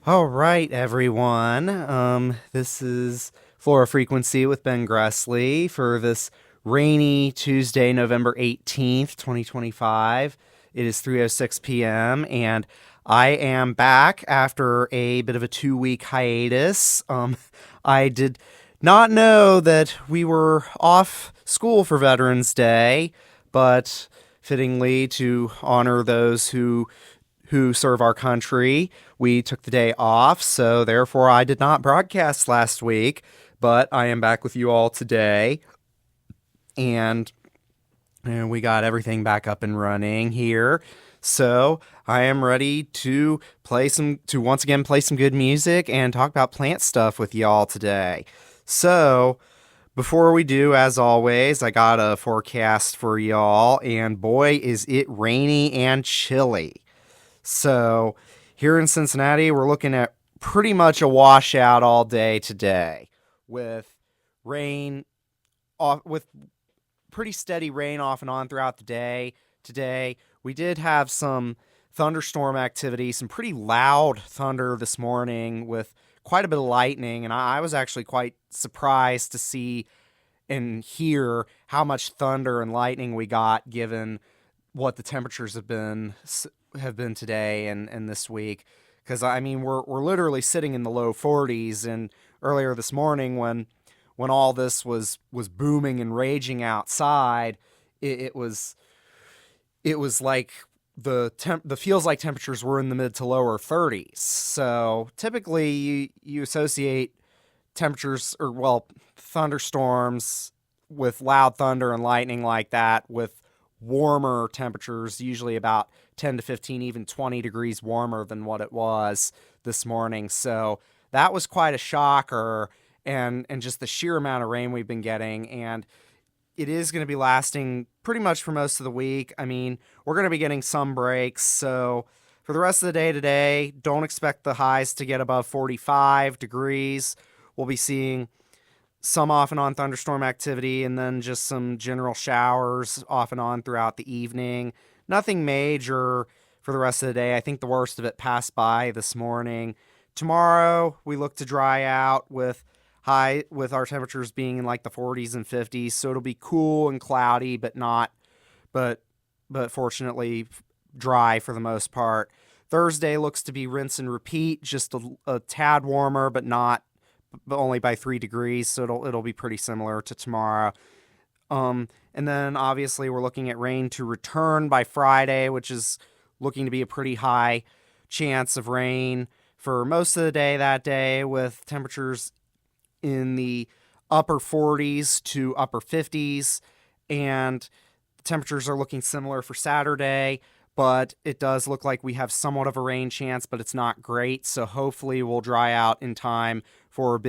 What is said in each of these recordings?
All right, everyone. This is Flora Frequency with Ben Gressle for this rainy Tuesday, November 18th, 2025. It is 3:06 p.m. and I am back after a bit of a 2-week hiatus. I did not know that we were off school for Veterans Day, but fittingly to honor those who serve our country, we took the day off, so therefore I did not broadcast last week, but I am back with you all today, and, and we got everything back up and running here. So I am ready to once again play some good music and talk about plant stuff with y'all today. So before we do, as always, I got a forecast for y'all, and boy, is it rainy and chilly. So here in Cincinnati, we're looking at pretty much a washout all day today, with rain off with pretty steady rain off and on throughout the day. Today, we did have some thunderstorm activity, some pretty loud thunder this morning with quite a bit of lightning, and I was actually quite surprised to see and hear how much thunder and lightning we got given what the temperatures have been today and this week, because I mean we're literally sitting in the low 40s, and earlier this morning when all this was booming and raging outside, it was like the feels like temperatures were in the mid to lower 30s. So typically you associate temperatures, or well, thunderstorms with loud thunder and lightning like that with warmer temperatures, usually about 10 to 15, even 20 degrees warmer than what it was this morning. So that was quite a shocker, and just the sheer amount of rain we've been getting. And it is going to be lasting pretty much for most of the week. I mean, we're going to be getting some breaks. So for the rest of the day today, don't expect the highs to get above 45 degrees. We'll be seeing some off and on thunderstorm activity, and then just some general showers off and on throughout the evening. Nothing major for the rest of the day. I think the worst of it passed by this morning. Tomorrow we look to dry out with our temperatures being in like the 40s and 50s, so it'll be cool and cloudy, but not but but fortunately dry for the most part. Thursday looks to be rinse and repeat, just a tad warmer, but only by 3 degrees, so it'll be pretty similar to tomorrow. And then obviously we're looking at rain to return by Friday, which is looking to be a pretty high chance of rain for most of the day that day, with temperatures in the upper 40s to upper 50s, and temperatures are looking similar for Saturday, but it does look like we have somewhat of a rain chance, but it's not great. So hopefully we'll dry out in time for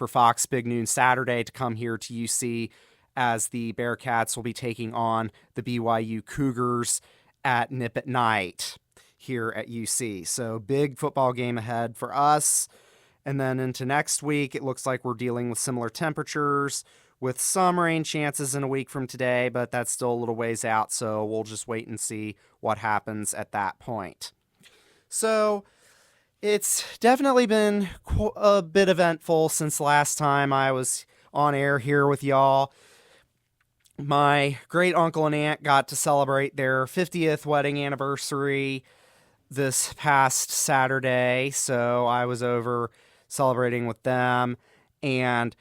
Fox Big Noon Saturday to come here to UC, as the Bearcats will be taking on the BYU Cougars at Nip at Night here at UC. So big football game ahead for us. And then into next week, it looks like we're dealing with similar temperatures with some rain chances in a week from today, but that's still a little ways out, so we'll just wait and see what happens at that point. So it's definitely been a bit eventful since last time I was on air here with y'all. My great uncle and aunt got to celebrate their 50th wedding anniversary this past Saturday, so I was over celebrating with them, and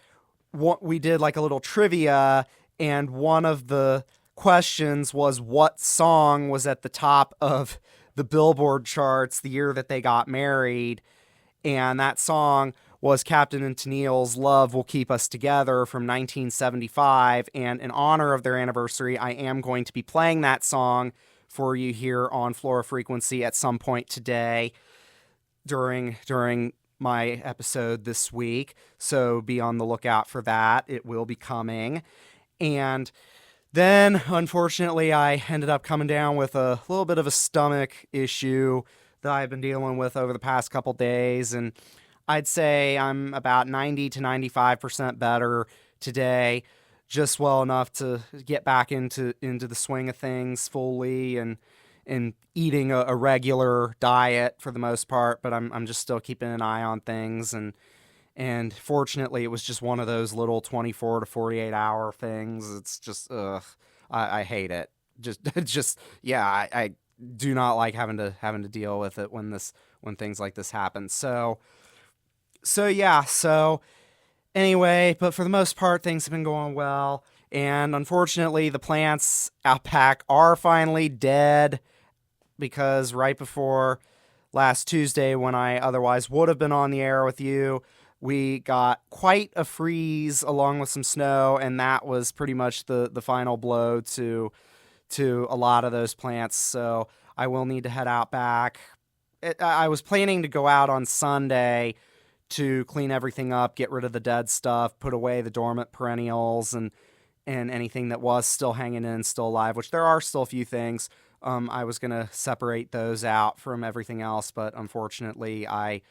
we did like a little trivia, and one of the questions was what song was at the top of the Billboard charts the year that they got married, and that song was Captain and Tennille's Love Will Keep Us Together from 1975, and in honor of their anniversary, I am going to be playing that song for you here on Flora Frequency at some point today during my episode this week, so be on the lookout for that. It will be coming. And then, unfortunately, I ended up coming down with a little bit of a stomach issue that I've been dealing with over the past couple days, and I'd say I'm about 90 to 95% better today, just well enough to get back into the swing of things fully, and and eating a regular diet for the most part, but I'm just still keeping an eye on things. And fortunately, it was just one of those little 24 to 48 hour things. It's just, ugh, I hate it. Just, yeah, I do not like having to deal with it when things like this happen. So anyway, but for the most part, things have been going well. And unfortunately, the plants out back are finally dead because right before last Tuesday, when I otherwise would have been on the air with you, we got quite a freeze along with some snow, and that was pretty much the final blow to a lot of those plants. So I will need to head out back. I was planning to go out on Sunday to clean everything up, get rid of the dead stuff, put away the dormant perennials, and anything that was still hanging in, still alive, which there are still a few things. I was going to separate those out from everything else, but unfortunately I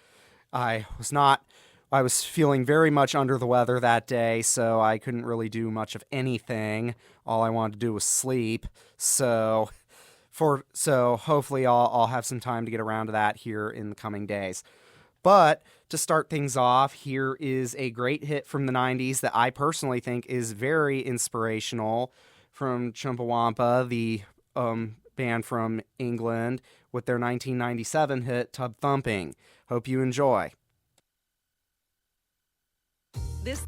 was not. I was feeling very much under the weather that day, so I couldn't really do much of anything. All I wanted to do was sleep. So hopefully I'll have some time to get around to that here in the coming days. But to start things off, here is a great hit from the 90s that I personally think is very inspirational from Chumbawampa, the band from England, with their 1997 hit Tub Thumping. Hope you enjoy. This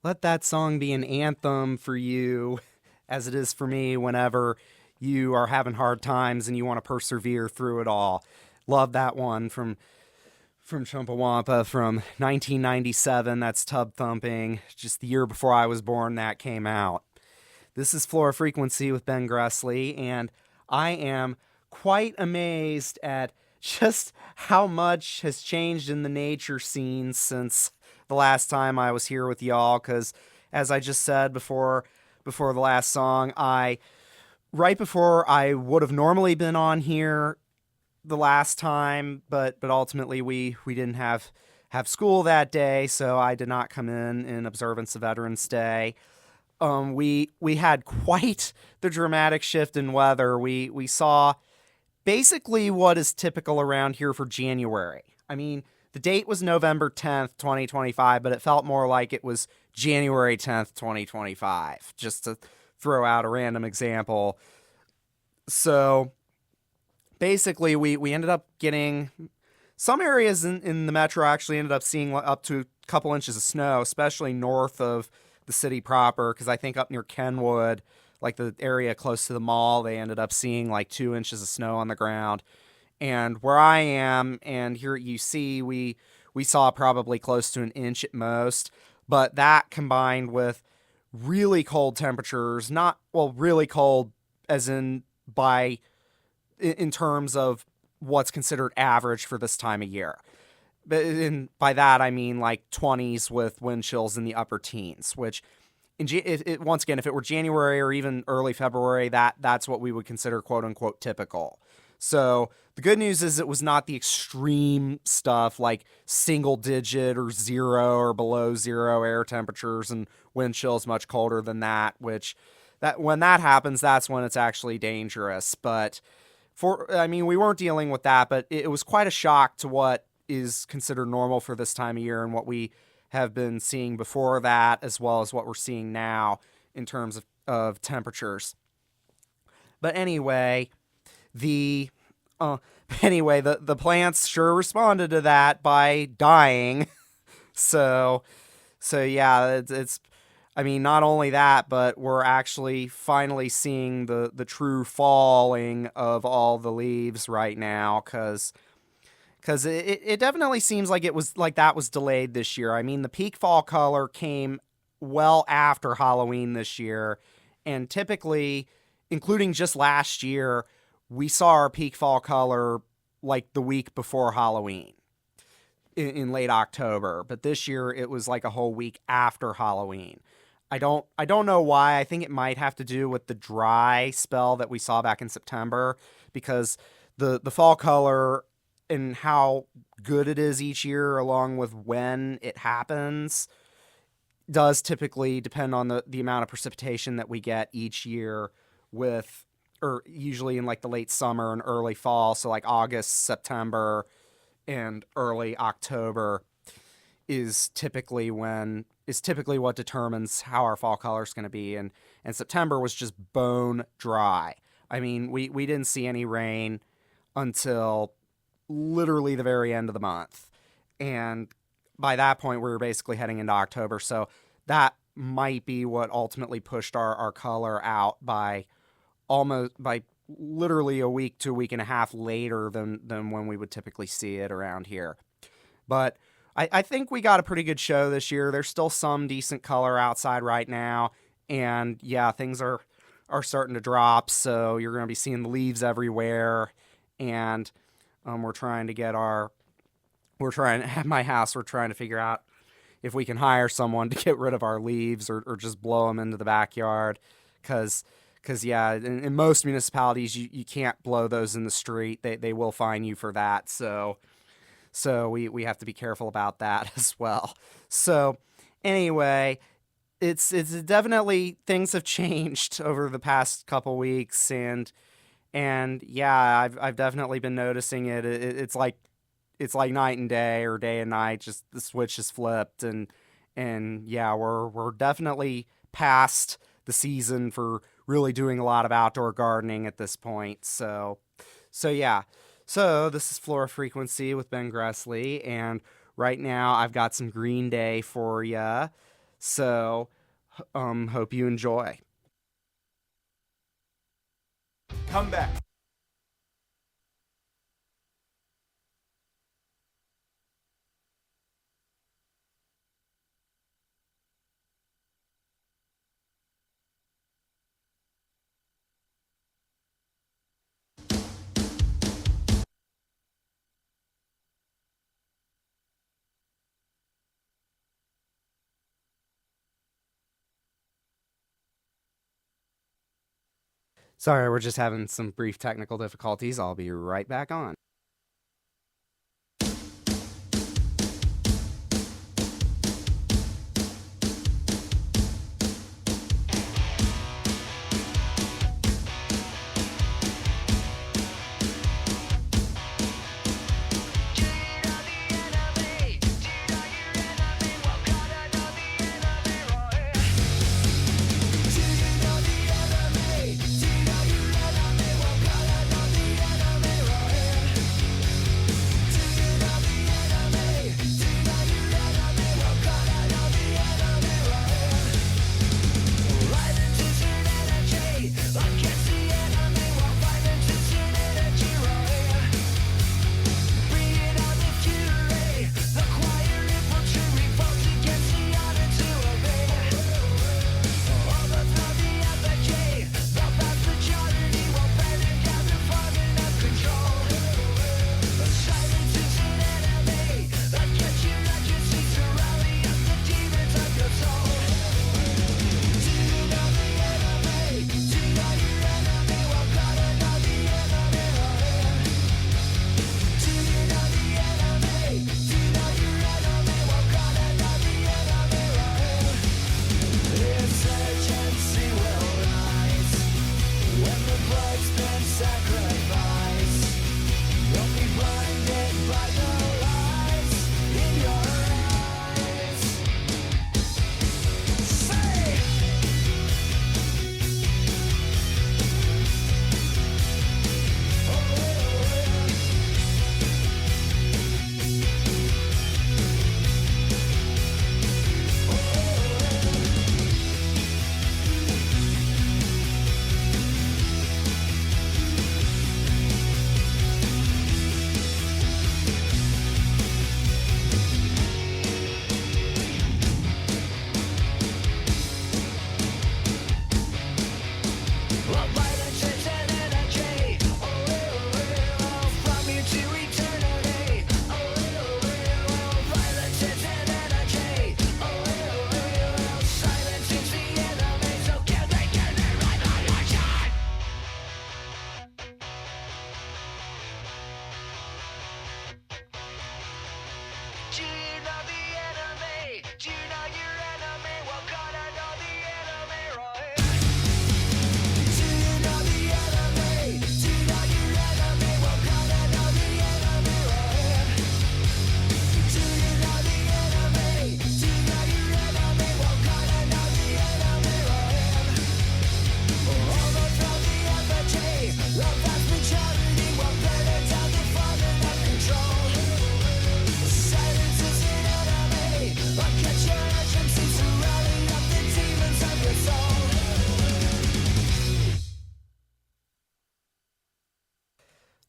let that song be an anthem for you, as it is for me whenever you are having hard times and you want to persevere through it all. Love that one from Chumpawampa from 1997. That's Tub Thumping. Just the year before I was born, that came out. This is Flora Frequency with Ben Gressle, and I am quite amazed at just how much has changed in the nature scene since the last time I was here with y'all. Because, as I just said before the last song, I right before I would have normally been on here the last time, but ultimately we didn't have school that day, so I did not come in observance of Veterans Day. We had quite the dramatic shift in weather. We saw basically what is typical around here for January. I mean, the date was November 10th, 2025, but it felt more like it was January 10th, 2025, just to throw out a random example. So basically, we ended up getting some areas in the metro actually ended up seeing up to a couple inches of snow, especially north of the city proper, because I think up near Kenwood, like the area close to the mall, they ended up seeing like 2 inches of snow on the ground. And where I am and here at UC, we saw probably close to an inch at most. But that combined with really cold temperatures, not, well, really cold as in terms of what's considered average for this time of year. By that, I mean like 20s with wind chills in the upper teens, which once again, if it were January or even early February, that's what we would consider quote unquote typical. So the good news is it was not the extreme stuff like single digit or zero or below zero air temperatures and wind chills much colder than that, which that when that happens, that's when it's actually dangerous. But we weren't dealing with that, but it was quite a shock to what is considered normal for this time of year and what we have been seeing before that, as well as what we're seeing now in terms of temperatures. But anyway, the the plants sure responded to that by dying. so yeah, it's I mean, not only that, but we're actually finally seeing the true falling of all the leaves right now, because it definitely seems like it was like that was delayed this year. I mean, the peak fall color came well after Halloween this year, and typically, including just last year, we saw our peak fall color like the week before Halloween in late October. But this year it was like a whole week after Halloween. I don't know why. I think it might have to do with the dry spell that we saw back in September, because the fall color and how good it is each year along with when it happens does typically depend on the amount of precipitation that we get each year, with or usually in like the late summer and early fall, so like August, September, and early October is typically what determines how our fall color is going to be. And September was just bone dry. I mean, we didn't see any rain until literally the very end of the month, and by that point we were basically heading into October. So that might be what ultimately pushed our color out by literally a week to a week and a half later than when we would typically see it around here. But I think we got a pretty good show this year. There's still some decent color outside right now. And yeah, things are starting to drop. So you're going to be seeing the leaves everywhere. And we're trying at my house, we're trying to figure out if we can hire someone to get rid of our leaves or just blow them into the backyard. Because yeah, in most municipalities, you can't blow those in the street. They will fine you for that. So we have to be careful about that as well. So anyway, it's definitely, things have changed over the past couple weeks, and yeah, I've definitely been noticing it. It's like night and day or day and night. Just the switch is flipped, and yeah, we're definitely past the season for really doing a lot of outdoor gardening at this point. So yeah. So this is Flora Frequency with Ben Gressle, and right now I've got some Green Day for ya. So, hope you enjoy. Come back. Sorry, we're just having some brief technical difficulties. I'll be right back on.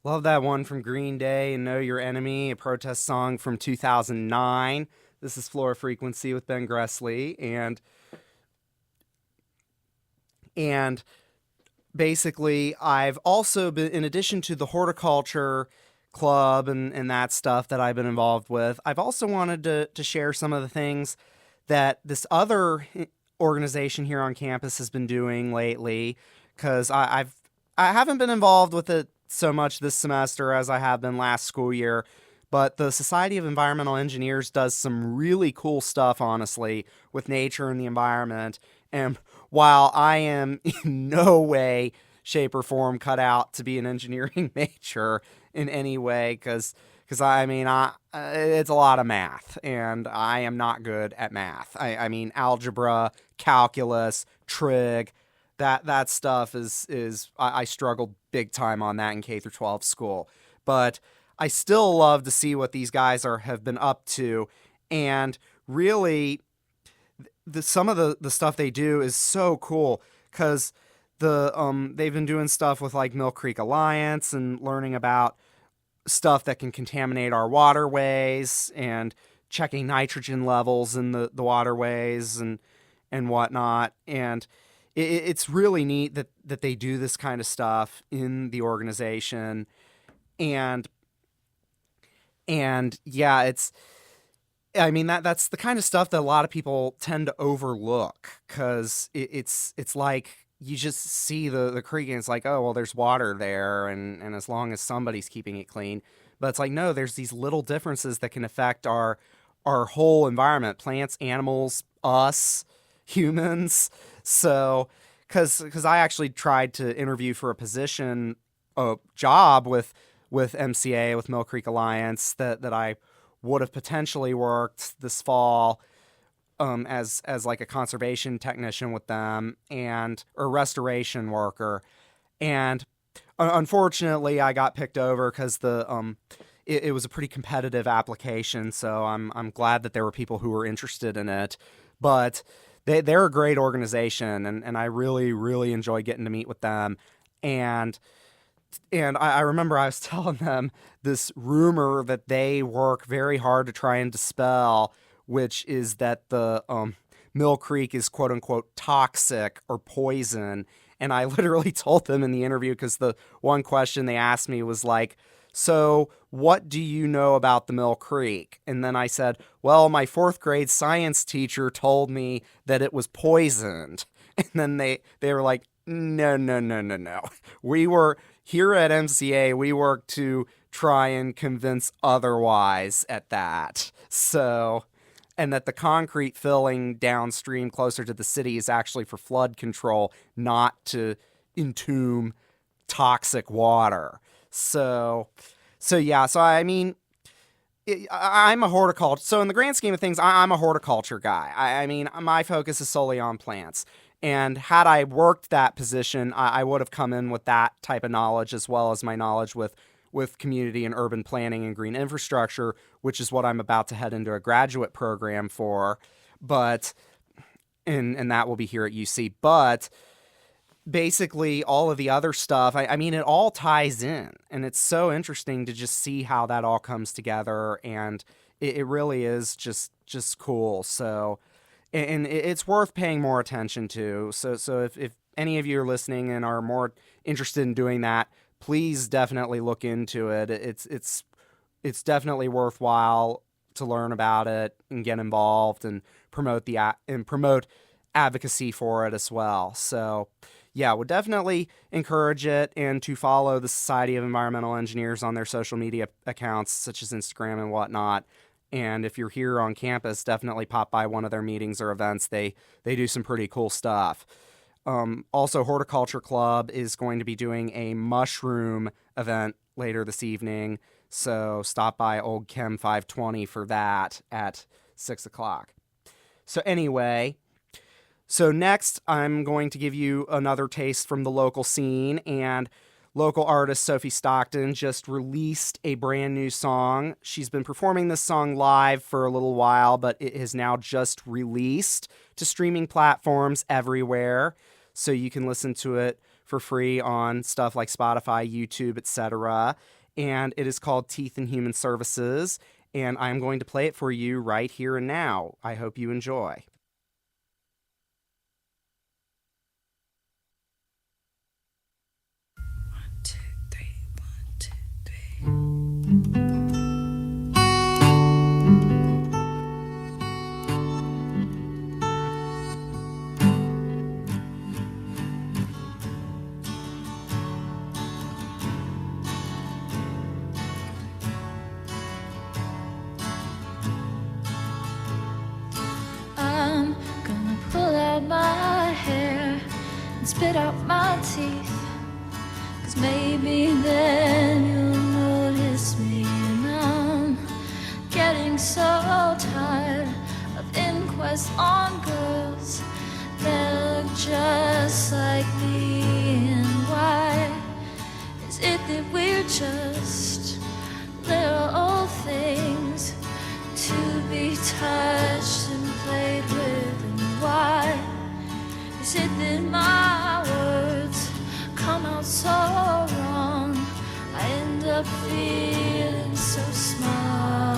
Love that one from Green Day and Know Your Enemy, a protest song from 2009. This is Flora Frequency with Ben Gressle, and basically I've also been, in addition to the horticulture club and that stuff that I've been involved with, I've also wanted to share some of the things that this other organization here on campus has been doing lately, because I haven't been involved with it so much this semester as I have been last school year, but the Society of Environmental Engineers does some really cool stuff, honestly, with nature and the environment. And while I am in no way, shape, or form cut out to be an engineering major in any way, because I mean, it's a lot of math, and I am not good at math. I mean, algebra, calculus, trig, that stuff is I struggled big time on that in K through 12 school. But I still love to see what these guys have been up to, and really some of the stuff they do is so cool because they've been doing stuff with like Mill Creek Alliance and learning about stuff that can contaminate our waterways and checking nitrogen levels in the waterways and whatnot. And it's really neat that they do this kind of stuff in the organization. And yeah, I mean, that's the kind of stuff that a lot of people tend to overlook because it's like you just see the creek and it's like, oh, well, there's water there. And as long as somebody's keeping it clean. But it's like, no, there's these little differences that can affect our whole environment, plants, animals, us, humans. So, because I actually tried to interview for a job with MCA, with Mill Creek Alliance, that I would have potentially worked this fall as like a conservation technician with them or restoration worker. And unfortunately, I got picked over because it was a pretty competitive application. So I'm glad that there were people who were interested in it. But they're a great organization, and I really, really enjoy getting to meet with them. And I remember I was telling them this rumor that they work very hard to try and dispel, which is that the Mill Creek is quote unquote toxic or poison. And I literally told them in the interview, because the one question they asked me was like, so what do you know about the Mill Creek? And then I said, well, my 4th grade science teacher told me that it was poisoned. And then they were like, no. We were here at MCA, we work to try and convince otherwise at that. So, and that the concrete filling downstream closer to the city is actually for flood control, not to entomb toxic water. So yeah, so I mean, I'm a horticulture. So in the grand scheme of things, I'm a horticulture guy. I mean, my focus is solely on plants. And had I worked that position, I would have come in with that type of knowledge, as well as my knowledge with community and urban planning and green infrastructure, which is what I'm about to head into a graduate program for. But, and that will be here at UC. But basically all of the other stuff, I mean, it all ties in, and it's so interesting to just see how that all comes together. And it really is just cool. So, and it's worth paying more attention to. So if any of you are listening and are more interested in doing that, please definitely look into it. It's definitely worthwhile to learn about it and get involved and promote advocacy for it as well. So yeah, would definitely encourage it, and to follow the Society of Environmental Engineers on their social media accounts, such as Instagram and whatnot. And if you're here on campus, definitely pop by one of their meetings or events. They do some pretty cool stuff. Also, Horticulture Club is going to be doing a mushroom event later this evening. So stop by Old Chem 520 for that at 6 o'clock. So anyway, so next I'm going to give you another taste from the local scene. And local artist Sophie Stockton just released a brand new song. She's been performing this song live for a little while, but it is now just released to streaming platforms everywhere. So you can listen to it for free on stuff like Spotify, YouTube, etc. And it is called Teeth and Human Services. And I'm going to play it for you right here and now. I hope you enjoy. 1, 2, 3. I'm gonna pull out my hair and spit out my teeth. Maybe then you'll notice me, and I'm getting so tired of inquests on girls that look just like me. And why is it that we're just little old things to be touched and played with? up feeling so small.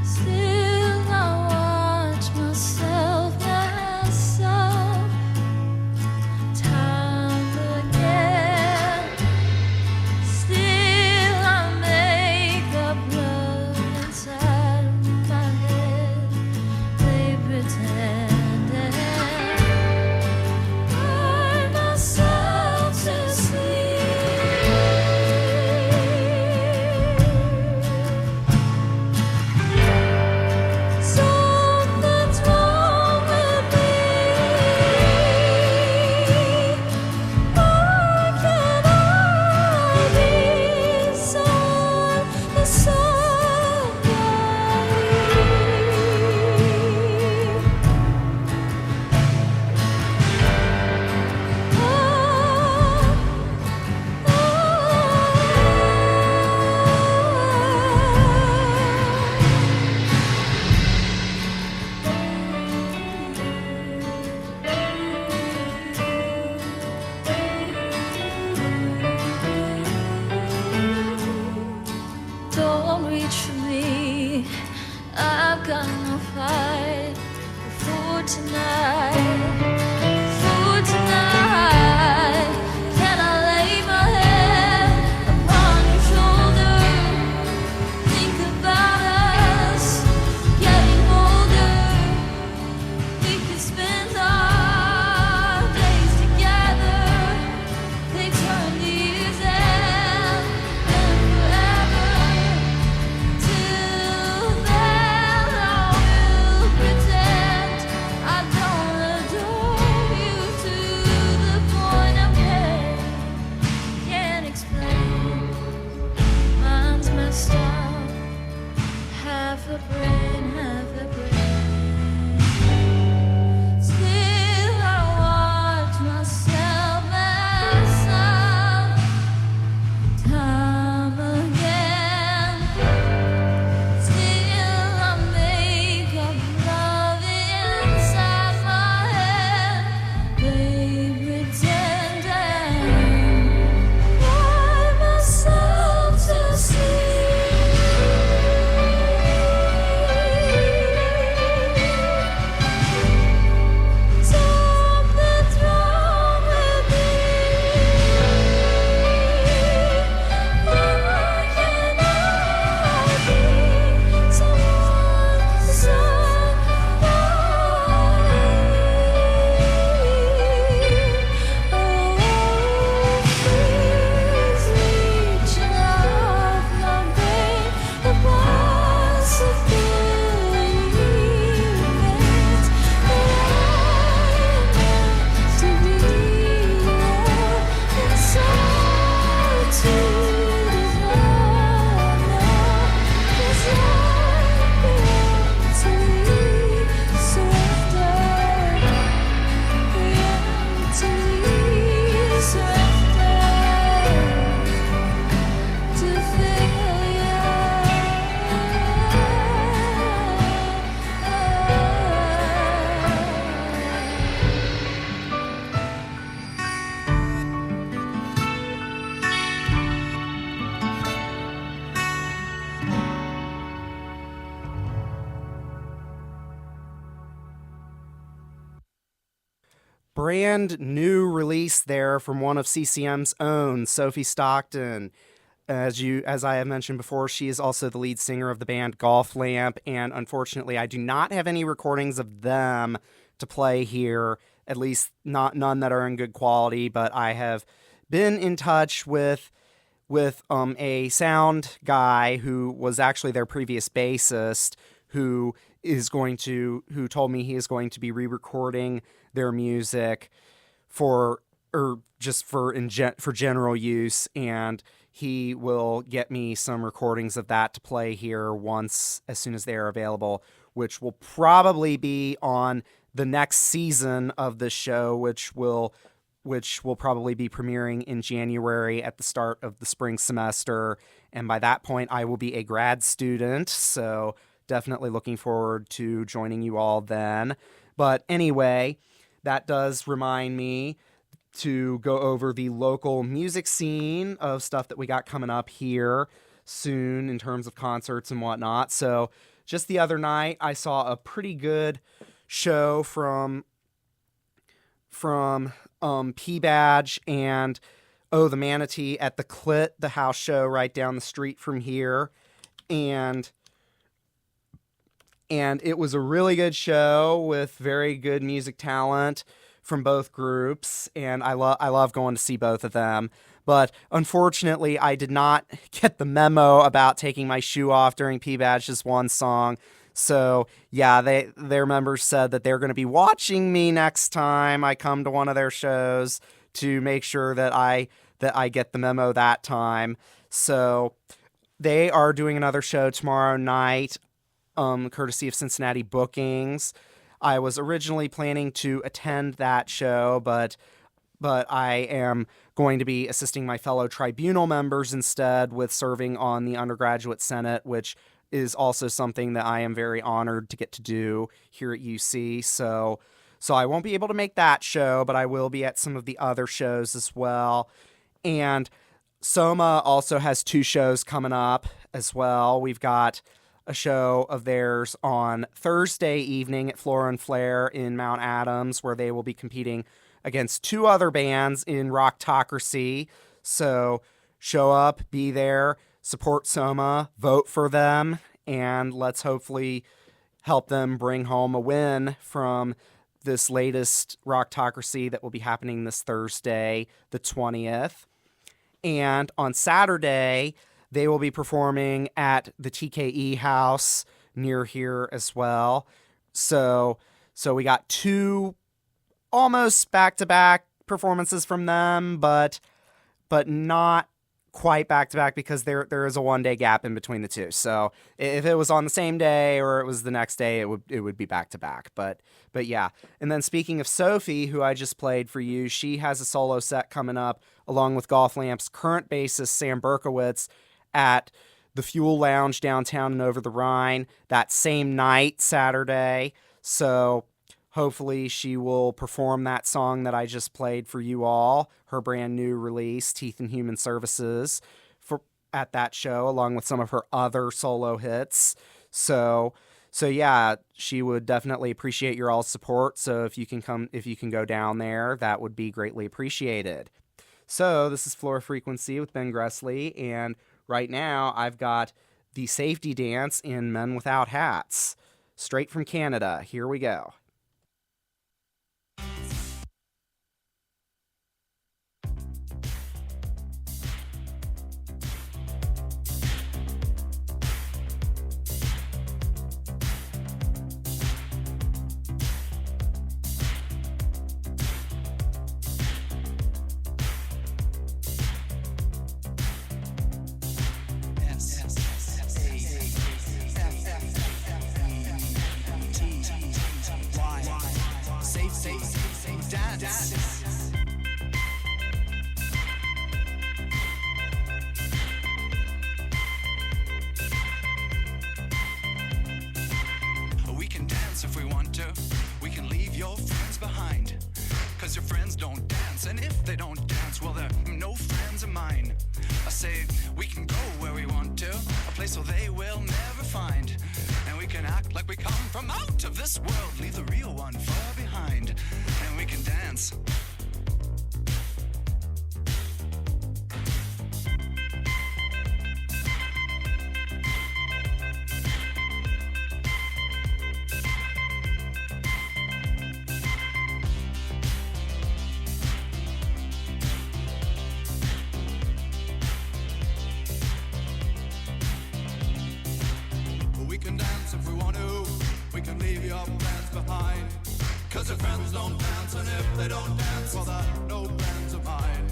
Still I watch myself mess up time again. Still I make up love inside of my head. They pretend and cry myself to sleep. Something's wrong with me. Why can't I be somebody? Don't reach for me. I've got no fight for tonight. For tonight, can I lay my head upon your shoulder? Think about us getting older. We could spend our days together. They turn the years and forever. Till then, I will pretend I don't adore you to the point of pain. Can't explain. Mine's messed up. Half a brain, half a brain. Still, I watch myself mess up time again. Still, I make up love inside my head. They pretend and cry myself to sleep. Something's wrong with me. Why can't I be reaching off my brain. The possibility remains that I am to be alone in solitude is love now. 'Cause I mentally surrender. Mentally surrender to Brand new release there from one of CCM's own, Sophie Stockton. As I have mentioned before, she is also the lead singer of the band Golf Lamp, and unfortunately, I do not have any recordings of them to play here. At least none that are in good quality. But I have been in touch with a sound guy who was actually their previous bassist, who told me he is going to be re-recording their music for general use, and he will get me some recordings of that to play here as soon as they are available, which will probably be on the next season of the show, which will probably be premiering in January at the start of the spring semester. And by that point, I will be a grad student, so definitely looking forward to joining you all then. But anyway, that does remind me to go over the local music scene of stuff that we got coming up here soon in terms of concerts and whatnot. So just the other night, I saw a pretty good show from P-Badge and the Manatee at the Clit, the house show right down the street from here. And it was a really good show with very good music talent from both groups, and I love going to see both of them. But unfortunately, I did not get the memo about taking my shoe off during P-Badge's one song. So yeah, their members said that they're going to be watching me next time I come to one of their shows to make sure that I get the memo that time. So they are doing another show tomorrow night, courtesy of Cincinnati Bookings. I was originally planning to attend that show, but I am going to be assisting my fellow tribunal members instead with serving on the undergraduate senate, which is also something that I am very honored to get to do here at UC. So I won't be able to make that show, but I will be at some of the other shows as well. And Soma also has 2 shows coming up as well. We've got a show of theirs on Thursday evening at Flora and Flair in Mount Adams, where they will be competing against 2 other bands in Rocktocracy. So show up, be there, support Soma, vote for them, and let's hopefully help them bring home a win from this latest Rocktocracy that will be happening this Thursday, the 20th. And on Saturday, they will be performing at the TKE house near here as well. So we got 2 almost back-to-back performances from them, but not quite back-to-back because there is a 1-day gap in between the 2. So if it was on the same day or it was the next day, it would be back-to-back. But yeah. And then speaking of Sophie, who I just played for you, she has a solo set coming up along with Golf Lamp's current bassist Sam Berkowitz at the Fuel Lounge downtown and over the Rhine that same night, Saturday. So hopefully she will perform that song that I just played for you all, her brand new release, Teeth and Human Services, at that show, along with some of her other solo hits. So yeah, she would definitely appreciate your all's support. So if you can go down there, that would be greatly appreciated. So this is Flora Frequency with Ben Gressle, and right now I've got the safety dance in Men Without Hats, straight from Canada. Here we go. We can dance if we want to. We can leave your friends behind. 'Cause your friends don't dance, and if they don't dance, well, they're no friends of mine. I say we can go where we want to, a place where they will never find. And we can act like we come from out of this world, leave the real one far behind. And we can dance. We can dance if we want to. We can leave your friends behind. 'Cause your friends don't dance, and if they don't dance, well, they're no friends of mine.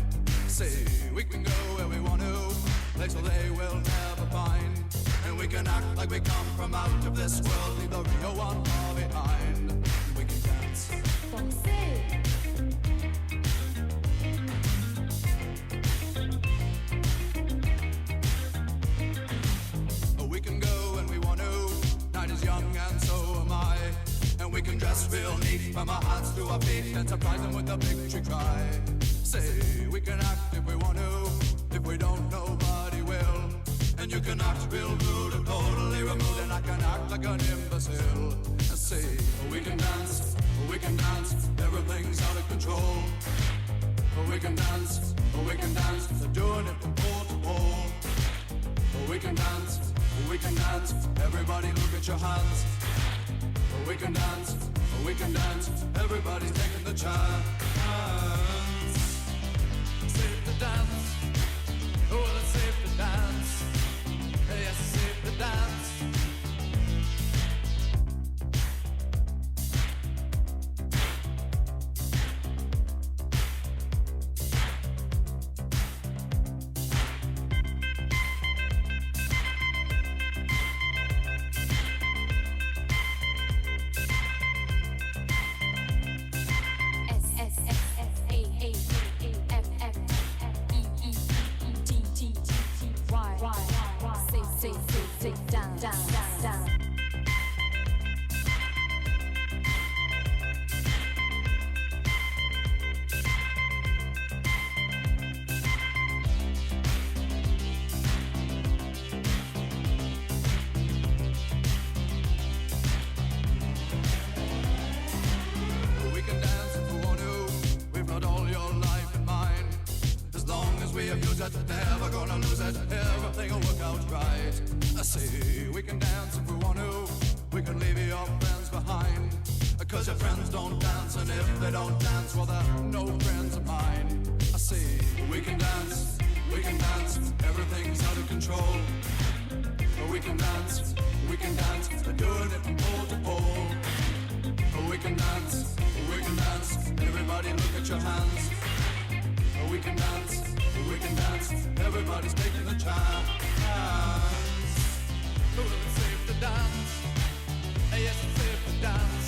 Say, we can go where we want to, place where they will never find. And we can act like we come from out of this world, leave the real one far behind. We can dance. We can go when we want to. Night is young and so am I. And we can dress real neat from our hearts to our feet and surprise them with a victory cry. Say, we can act if we want to. If we don't, nobody will. And you can act real rude and totally removed, and I can act like an imbecile. And say, we can dance, everything's out of control. We can dance, they're doing it from pole to pole. We can dance, everybody look at your hands. We can dance, everybody's taking the chance. Safe to dance, oh, it's safe to dance. Yes, it's safe to dance. Never gonna lose it, everything will work out right. I say, we can dance if we want to. We can leave your friends behind. Cause your friends don't dance, and if they don't dance, well, they're no friends of mine. I say, we can dance, everything's out of control. We can dance, they're doing it from pole to pole. We can dance, everybody look at your hands. We can dance, everybody's taking the chance. Well, it's safe to dance. Yes, it's safe to dance.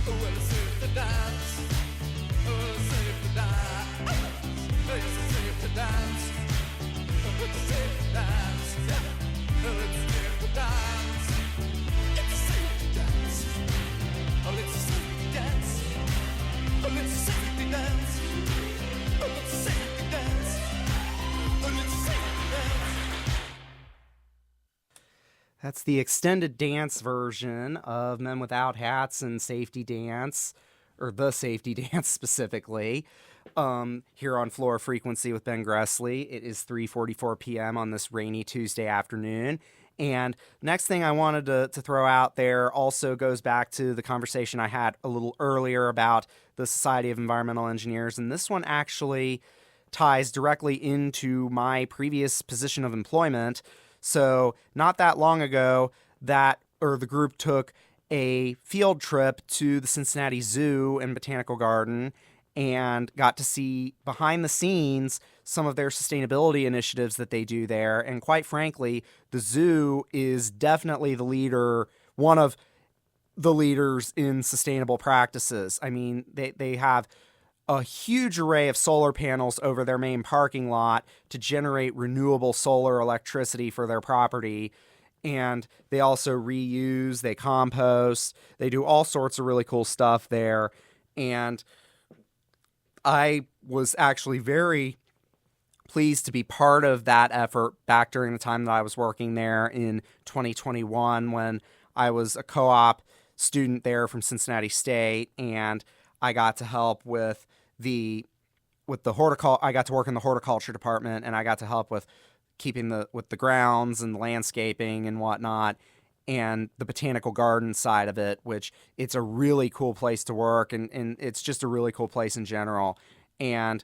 Well, it's safe to dance. Well, it's safe to dance. Yes, it's safe to dance. It's safe to dance. Well, it's safe to dance. It's safe to dance. Well, it's safe to dance. Well, it's safe to dance. Well, it's safe to dance. That's the extended dance version of Men Without Hats and Safety Dance, or the Safety Dance specifically, here on Flora Frequency with Ben Gressle. It is 3:44 p.m. on this rainy Tuesday afternoon. And next thing I wanted to throw out there also goes back to the conversation I had a little earlier about the Society of Environmental Engineers. And this one actually ties directly into my previous position of employment. So not that long ago, the group took a field trip to the Cincinnati Zoo and Botanical Garden and got to see behind the scenes some of their sustainability initiatives that they do there. And quite frankly, the zoo is definitely one of the leaders in sustainable practices. I mean, they have a huge array of solar panels over their main parking lot to generate renewable solar electricity for their property. And they also reuse, they compost, they do all sorts of really cool stuff there. And I was actually very pleased to be part of that effort back during the time that I was working there in 2021 when I was a co-op student there from Cincinnati State, and I got to help with the horticulture. I got to work in the horticulture department, and I got to help with keeping with the grounds and the landscaping and whatnot, and the botanical garden side of it, which it's a really cool place to work, and it's just a really cool place in general. And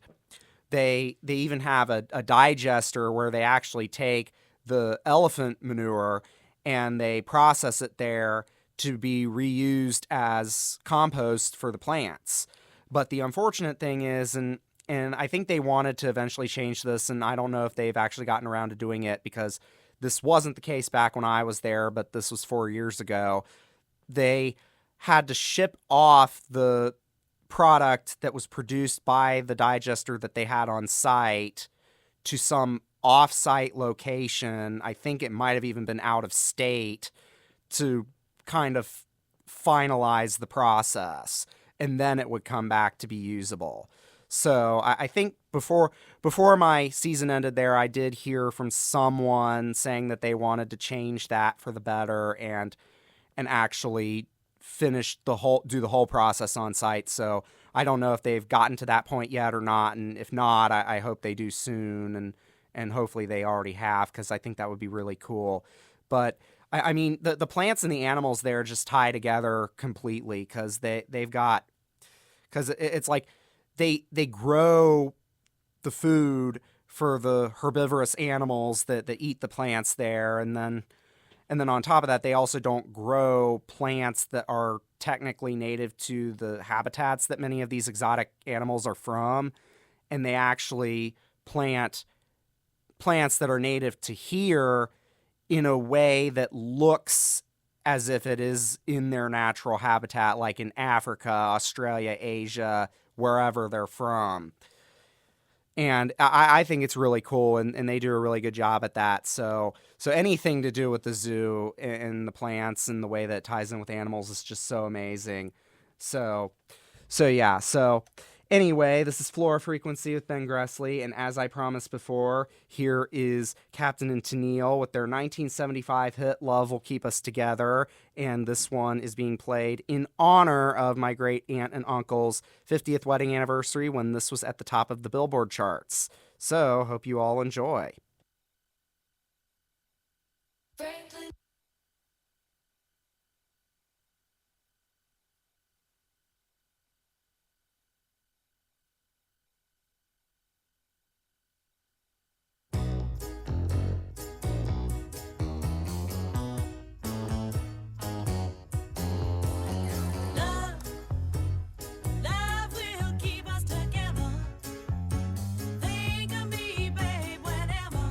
they even have a digester where they actually take the elephant manure and they process it there to be reused as compost for the plants. But the unfortunate thing is, and I think they wanted to eventually change this, and I don't know if they've actually gotten around to doing it because this wasn't the case back when I was there, but this was 4 years ago. They had to ship off the product that was produced by the digester that they had on site to some off-site location. I think it might have even been out of state to kind of finalize the process, and then it would come back to be usable. So I think before my season ended there, I did hear from someone saying that they wanted to change that for the better and actually do the whole process on site. So I don't know if they've gotten to that point yet or not, and if not, I hope they do soon, and hopefully they already have, because I think that would be really cool. But I mean, the plants and the animals there just tie together completely, because it's like they grow the food for the herbivorous animals that eat the plants there, and then on top of that, they also don't grow plants that are technically native to the habitats that many of these exotic animals are from, and they actually plant plants that are native to here in a way that looks as if it is in their natural habitat, like in Africa, Australia, Asia, wherever they're from. And I think it's really cool, and they do a really good job at that. So anything to do with the zoo and the plants and the way that it ties in with animals is just so amazing. So yeah. So anyway, this is Flora Frequency with Ben Gressle, and as I promised before, here is Captain and Tennille with their 1975 hit "Love Will Keep Us Together," and this one is being played in honor of my great aunt and uncle's 50th wedding anniversary, when this was at the top of the Billboard charts. So hope you all enjoy. Franklin. Love will keep us together. Think of me, babe, whenever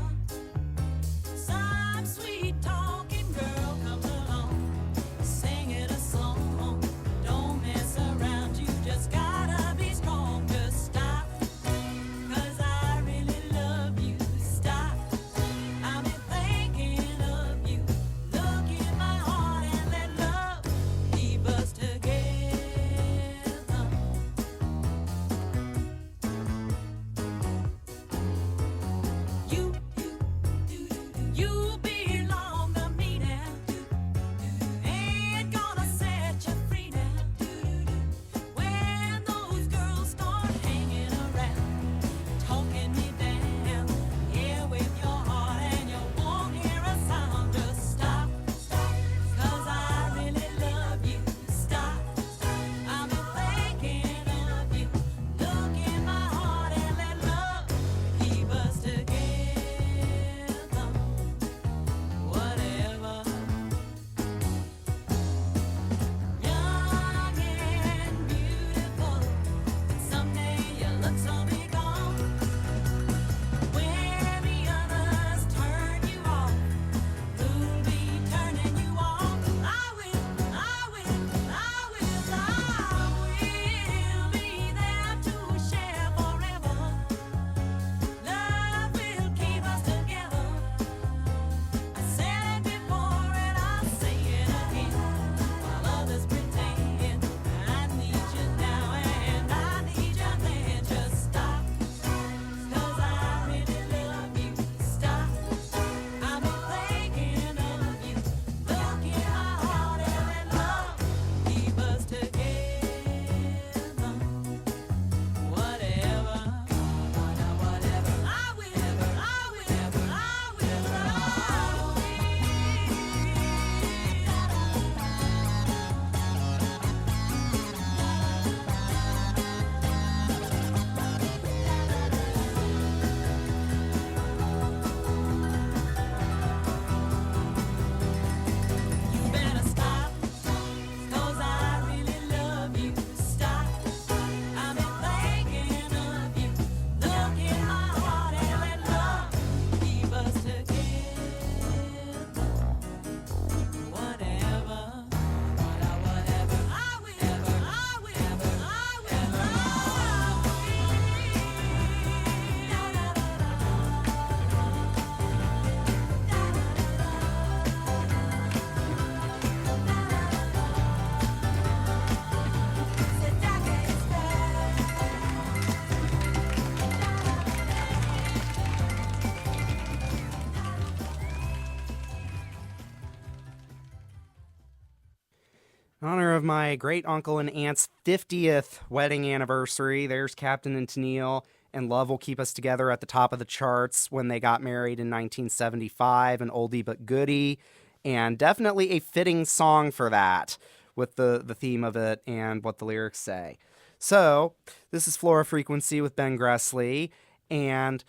In honor of my great uncle and aunt's 50th wedding anniversary, there's Captain and Tennille, and Love Will Keep Us Together at the top of the charts when they got married in 1975, an oldie but goodie, and definitely a fitting song for that, with the theme of it and what the lyrics say. So, this is Flora Frequency with Ben Gressle, and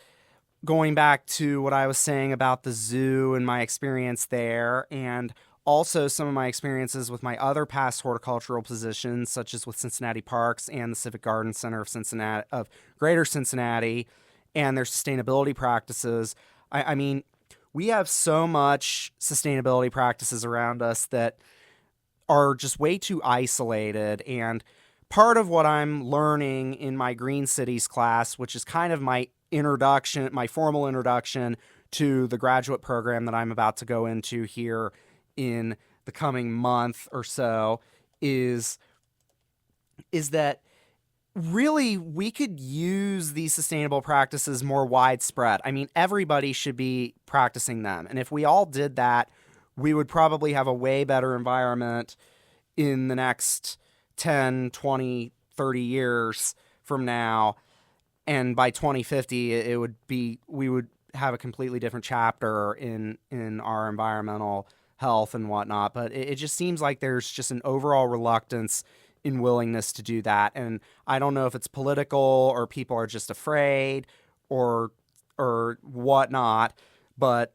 going back to what I was saying about the zoo and my experience there, and also some of my experiences with my other past horticultural positions, such as with Cincinnati Parks and the Civic Garden Center of Cincinnati, of Greater Cincinnati, and their sustainability practices. I mean, we have so much sustainability practices around us that are just way too isolated. And part of what I'm learning in my Green Cities class, which is kind of my introduction, my formal introduction to the graduate program that I'm about to go into here in the coming month or so, is that really we could use these sustainable practices more widespread. I mean, everybody should be practicing them. And if we all did that, we would probably have a way better environment in the next 10, 20, 30 years from now. And by 2050, we would have a completely different chapter in our environmental health and whatnot. But it just seems like there's just an overall reluctance in willingness to do that. And I don't know if it's political or people are just afraid or whatnot, but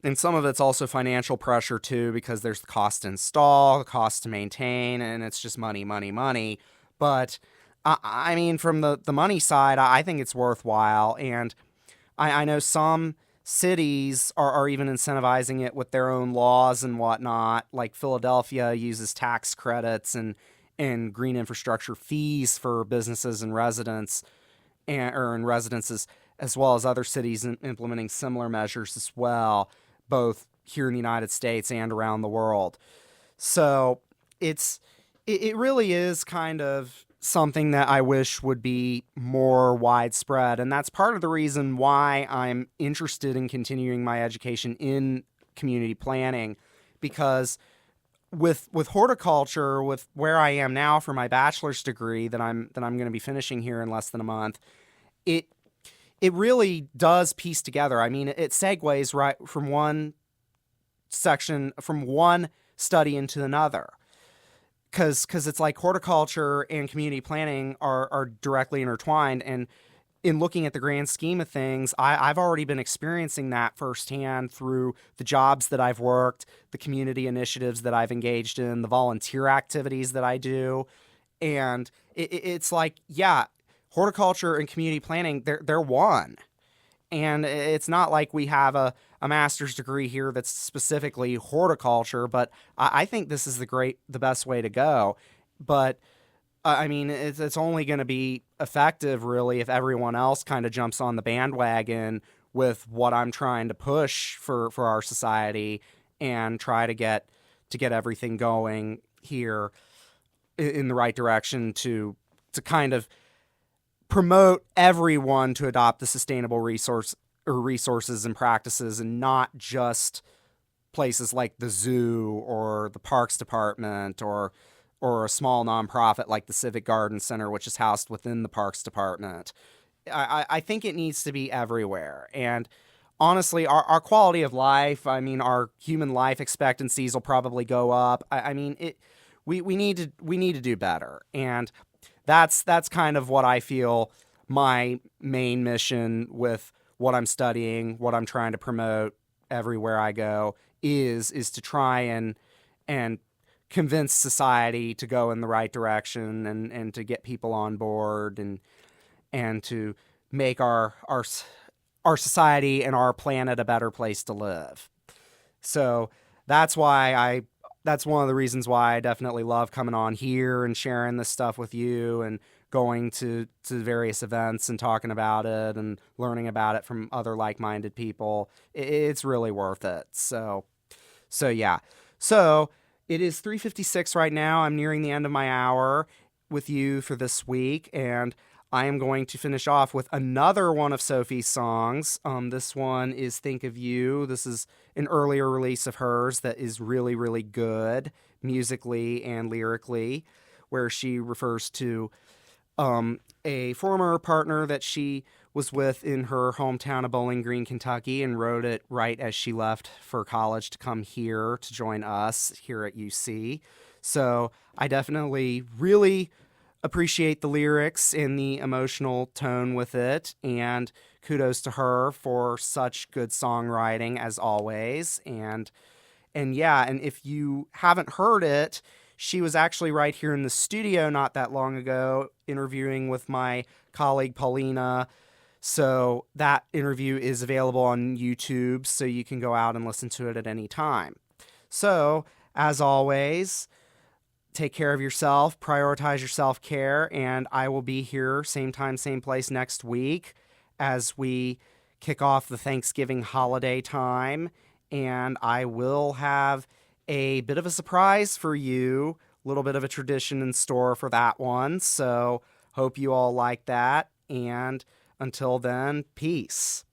and some of it's also financial pressure too, because there's the cost to install, the cost to maintain, and it's just money, money, money. But I mean, from the money side, I think it's worthwhile. And I know some cities are even incentivizing it with their own laws and whatnot. Like Philadelphia uses tax credits and green infrastructure fees for businesses and residents or in residences, as well as other cities implementing similar measures as well, both here in the United States and around the world. So it really is kind of something that I wish would be more widespread. And that's part of the reason why I'm interested in continuing my education in community planning, because with horticulture, with where I am now for my bachelor's degree that I'm going to be finishing here in less than a month, it really does piece together. I mean, it segues right from one study into another. Because it's like horticulture and community planning are directly intertwined. And in looking at the grand scheme of things, I've already been experiencing that firsthand through the jobs that I've worked, the community initiatives that I've engaged in, the volunteer activities that I do. And it's like, yeah, horticulture and community planning, they're one. And it's not like we have a master's degree here that's specifically horticulture, but I think this is the best way to go. But I mean, it's only going to be effective really if everyone else kind of jumps on the bandwagon with what I'm trying to push for our society and try to get everything going here in the right direction to kind of promote everyone to adopt the sustainable resources and practices, and not just places like the zoo or the parks department or a small nonprofit like the Civic Garden Center, which is housed within the parks department. I think it needs to be everywhere. And honestly, our quality of life, I mean, our human life expectancies will probably go up. I mean, we need to do better. And that's kind of what I feel my main mission with what I'm studying, what I'm trying to promote everywhere I go is to try and convince society to go in the right direction and to get people on board and to make our society and our planet a better place to live. So that's one of the reasons why I definitely love coming on here and sharing this stuff with you and going to various events and talking about it and learning about it from other like-minded people. It's really worth it. So yeah. So it is 3:56 right now. I'm nearing the end of my hour with you for this week, and I am going to finish off with another one of Sophie's songs. This one is Think of You. This is an earlier release of hers that is really, really good musically and lyrically, where she refers to a former partner that she was with in her hometown of Bowling Green, Kentucky, and wrote it right as she left for college to come here to join us here at UC. So I definitely really appreciate the lyrics and the emotional tone with it, and kudos to her for such good songwriting as always. And yeah, and if you haven't heard it, she was actually right here in the studio not that long ago interviewing with my colleague Paulina. So that interview is available on YouTube, so you can go out and listen to it at any time. So, as always, take care of yourself, prioritize your self-care, and I will be here same time, same place next week as we kick off the Thanksgiving holiday time. And I will have a bit of a surprise for you, a little bit of a tradition in store for that one. So hope you all like that. And until then, peace.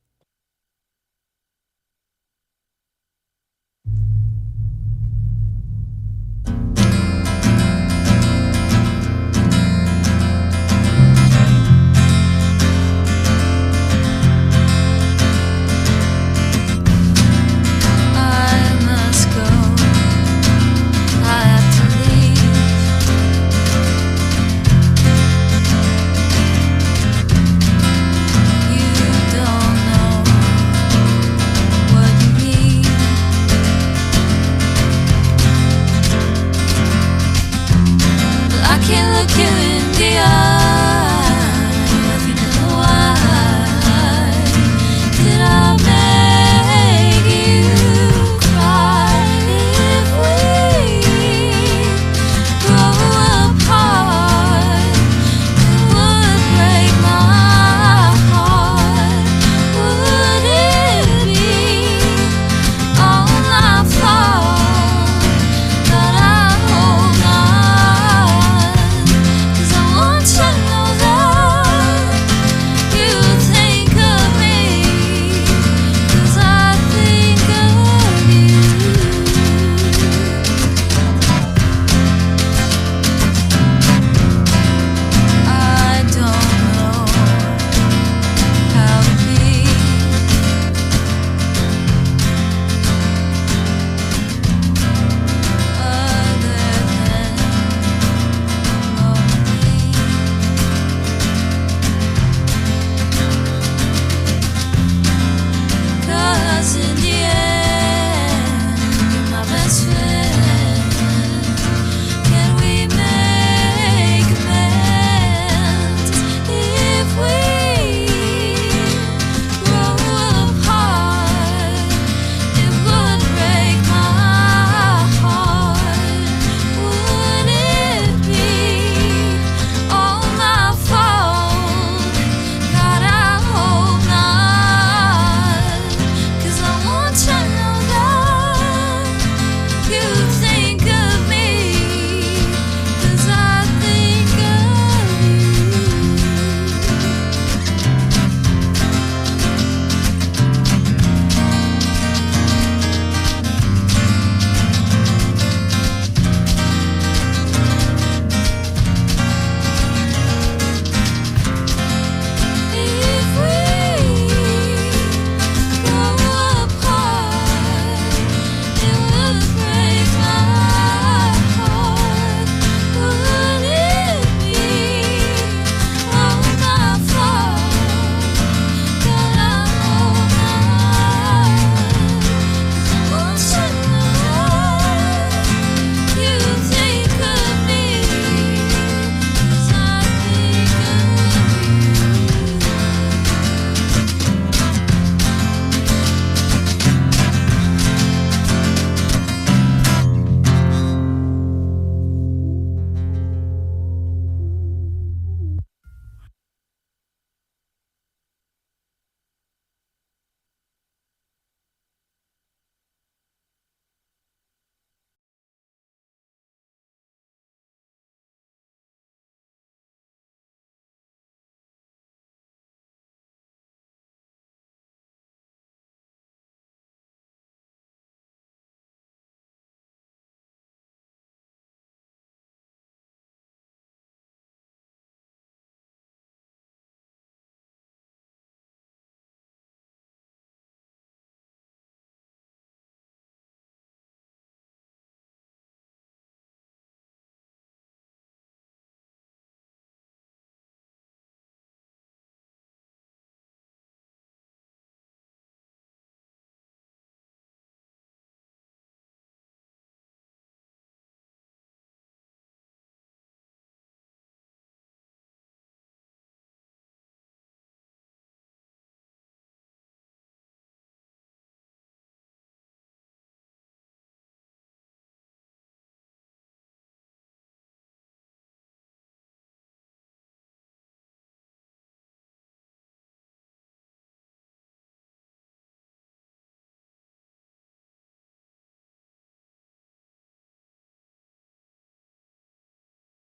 Look you in the eye.